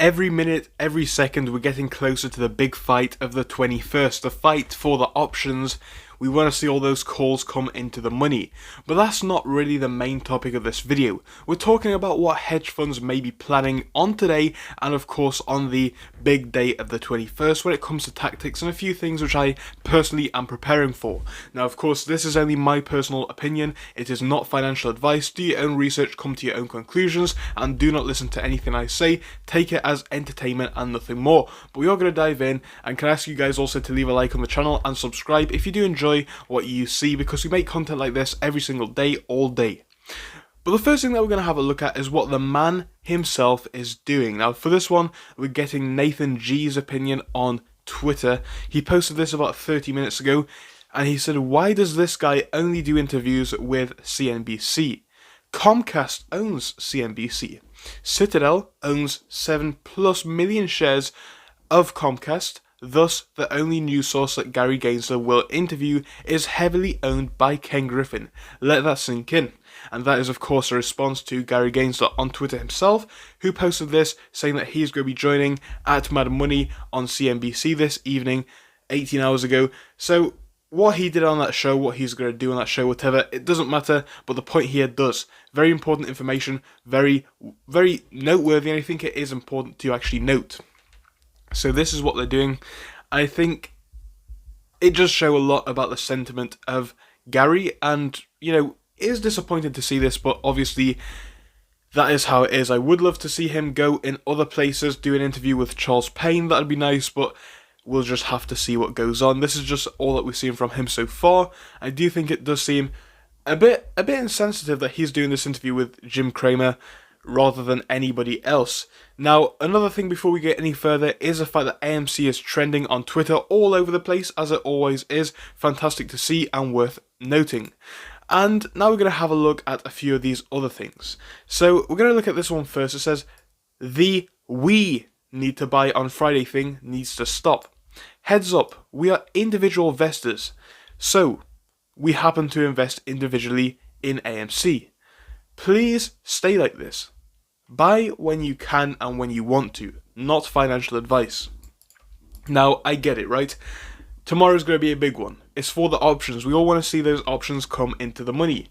Every minute, every second, we're getting closer to the big fight of the 21st, the fight for the options. We want to see all those calls come into the money. But that's not really the main topic of this video. We're talking about what hedge funds may be planning on today, and of course on the big day of the 21st when it comes to tactics and a few things which I personally am preparing for. Now of course this is only my personal opinion, it is not financial advice. Do your own research, come to your own conclusions, and do not listen to anything I say. Take it as entertainment and nothing more. But we are going to dive in, and can I ask you guys also to leave a like on the channel and subscribe if you do enjoy what you see, because we make content like this every single day, all day. But the first thing that we're going to have a look at is what the man himself is doing. Now for this one, we're getting Nathan G's opinion on Twitter. He posted this about 30 minutes ago, and he said, why does this guy only do interviews with CNBC? Comcast owns CNBC. Citadel owns 7+ million shares of Comcast. Thus, the only news source that Gary Gensler will interview is heavily owned by Ken Griffin. Let that sink in. And that is of course a response to Gary Gensler on Twitter himself, who posted this saying that he's going to be joining at Mad Money on CNBC this evening, 18 hours ago. So what he did on that show, what he's going to do on that show, whatever, it doesn't matter, but the point here does. Very important information, very, very noteworthy, and I think it is important to actually note. So this is what they're doing. I think it does show a lot about the sentiment of Gary, and, you know, it is disappointing to see this, but obviously that is how it is. I would love to see him go in other places, do an interview with Charles Payne, that'd be nice, but we'll just have to see what goes on. This is just all that we've seen from him so far. I do think it does seem a bit insensitive that he's doing this interview with Jim Cramer rather than anybody else. Now, another thing before we get any further is the fact that AMC is trending on Twitter all over the place, as it always is. Fantastic to see and worth noting. And now we're going to have a look at a few of these other things. So we're going to look at this one first. It says, the "we need to buy on Friday" thing needs to stop. Heads up, we are individual investors. So, we happen to invest individually in AMC. Please stay like this. Buy when you can and when you want to, not financial advice. Now, I get it, right? Tomorrow's going to be a big one. It's for the options. We all want to see those options come into the money.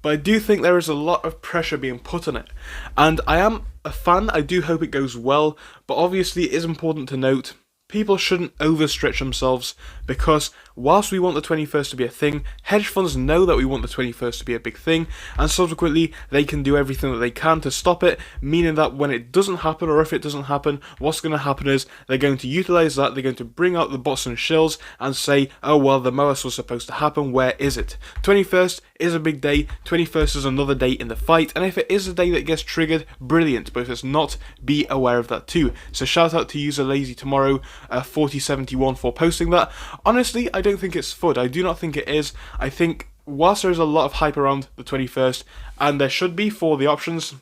But I do think there is a lot of pressure being put on it. And I am a fan, I do hope it goes well, but obviously it is important to note people shouldn't overstretch themselves, because whilst we want the 21st to be a thing, hedge funds know that we want the 21st to be a big thing, and subsequently they can do everything that they can to stop it, meaning that when it doesn't happen, or if it doesn't happen, what's going to happen is they're going to utilize that, they're going to bring out the bots and shills and say, oh well, the MOAS was supposed to happen, where is it? 21st is a big day, 21st is another day in the fight, and if it is a day that gets triggered, brilliant, but if it's not, be aware of that too. So shout out to user Lazy Tomorrow 4071 for posting that. Honestly, I don't think it's FUD. I do not think it is. I think whilst there is a lot of hype around the 21st, and there should be for the options,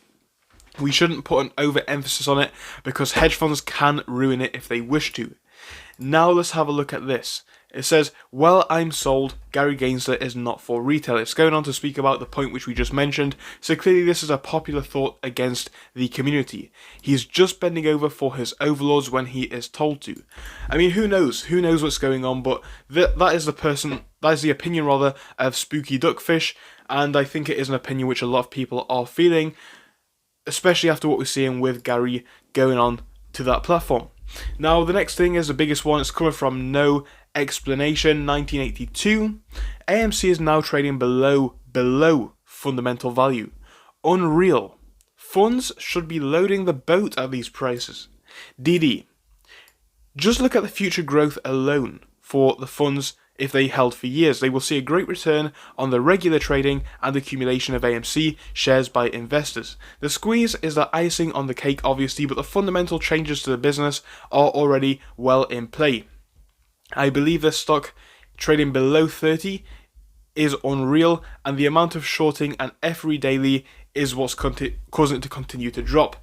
we shouldn't put an overemphasis on it, because hedge funds can ruin it if they wish to. Now let's have a look at this. It says, well, I'm sold, Gary Gensler is not for retail. It's going on to speak about the point which we just mentioned, so clearly this is a popular thought against the community. He's just bending over for his overlords when he is told to. I mean, who knows what's going on, but that is the opinion rather of Spooky Duckfish, and I think it is an opinion which a lot of people are feeling, especially after what we're seeing with Gary going on to that platform. Now, the next thing is the biggest one. It's coming from No Explanation 1982. AMC is now trading below fundamental value. Unreal. Funds should be loading the boat at these prices. DD. Just look at the future growth alone for the funds. If they held for years, they will see a great return on the regular trading and accumulation of AMC shares by investors. The squeeze is the icing on the cake, obviously, but the fundamental changes to the business are already well in play. I believe this stock trading below 30 is unreal, and the amount of shorting and F3 daily is what's causing it to continue to drop.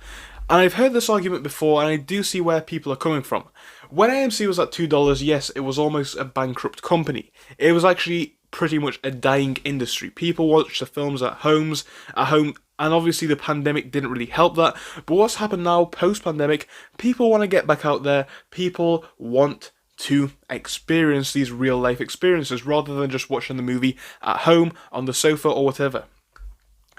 And I've heard this argument before, and I do see where people are coming from. When AMC was at $2, yes, it was almost a bankrupt company. It was actually pretty much a dying industry. People watch the films at home And obviously the pandemic didn't really help that. But what's happened now, post-pandemic, people want to get back out there. People want to experience these real life experiences rather than just watching the movie at home, on the sofa or whatever.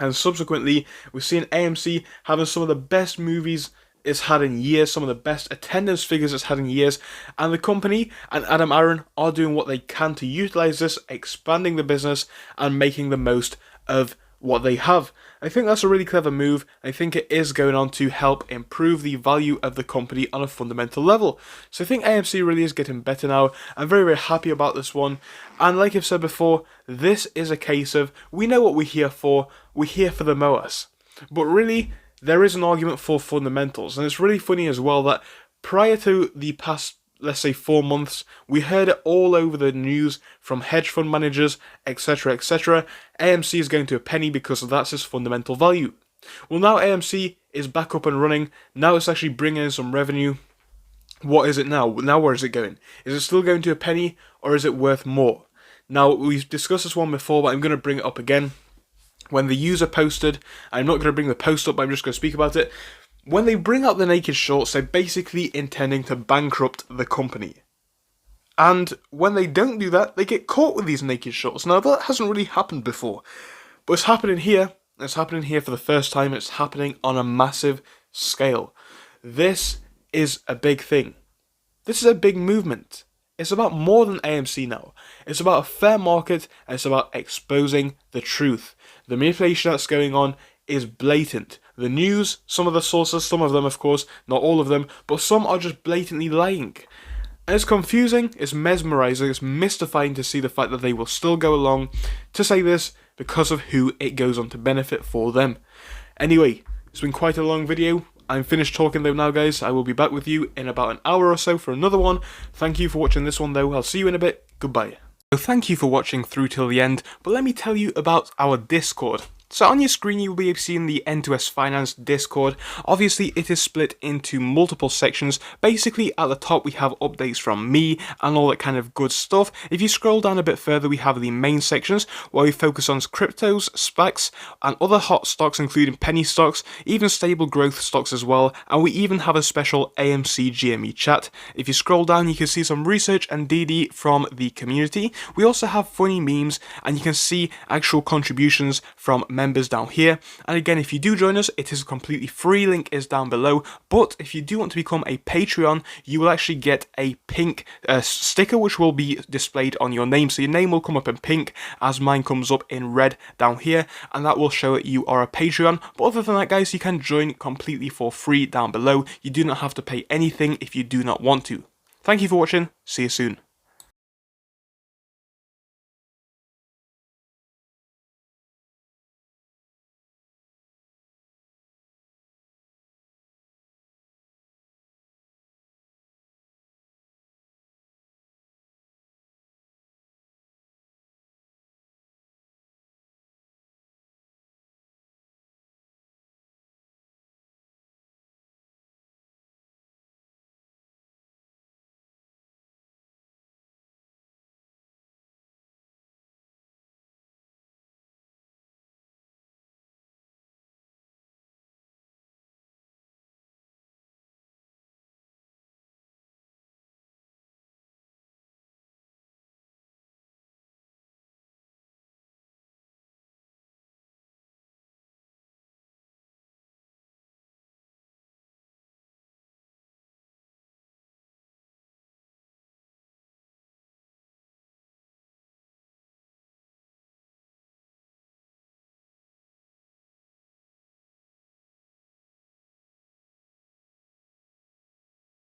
And subsequently, we've seen AMC having some of the best movies it's had in years, some of the best attendance figures it's had in years, and the company and Adam Aaron are doing what they can to utilize this, expanding the business and making the most of what they have. I think that's a really clever move. I think it is going on to help improve the value of the company on a fundamental level. So I think AMC really is getting better now. I'm very, very happy about this one. And like I've said before, this is a case of, we know what we're here for. We're here for the MOAS. But really, there is an argument for fundamentals. And it's really funny as well that prior to the past, let's say 4 months, we heard it all over the news from hedge fund managers, etc, etc. AMC is going to a penny because that's its fundamental value. Well, now AMC is back up and running. Now it's actually bringing in some revenue. What is it now? Now where is it going? Is it still going to a penny, or is it worth more? Now, we've discussed this one before, but I'm going to bring it up again. When the user posted, I'm not going to bring the post up, but I'm just going to speak about it. When they bring out the naked shorts, they're basically intending to bankrupt the company. And when they don't do that, they get caught with these naked shorts. Now, that hasn't really happened before. But it's happening here. It's happening here for the first time. It's happening on a massive scale. This is a big thing. This is a big movement. It's about more than AMC now. It's about a fair market, and it's about exposing the truth. The manipulation that's going on is blatant. The news, some of the sources, some of them of course, not all of them, but some are just blatantly lying. And it's confusing, it's mesmerizing, it's mystifying to see the fact that they will still go along to say this because of who it goes on to benefit for them. Anyway, it's been quite a long video. I'm finished talking though now, guys. I will be back with you in about an hour or so for another one. Thank you for watching this one though. I'll see you in a bit. Goodbye. So thank you for watching through till the end, but let me tell you about our Discord. So on your screen you will be seeing the N2S Finance Discord. Obviously it is split into multiple sections. Basically at the top we have updates from me and all that kind of good stuff. If you scroll down a bit further we have the main sections where we focus on cryptos, SPACs and other hot stocks including penny stocks, even stable growth stocks as well, and we even have a special AMC GME chat. If you scroll down you can see some research and DD from the community. We also have funny memes and you can see actual contributions from members down here. And again, if you do join us, it is completely free, link is down below. But if you do want to become a Patreon, you will actually get a pink sticker which will be displayed on your name. So your name will come up in pink as mine comes up in red down here, and that will show that you are a Patreon. But other than that, guys, you can join completely for free down below. You do not have to pay anything if you do not want to. Thank you for watching, see you soon.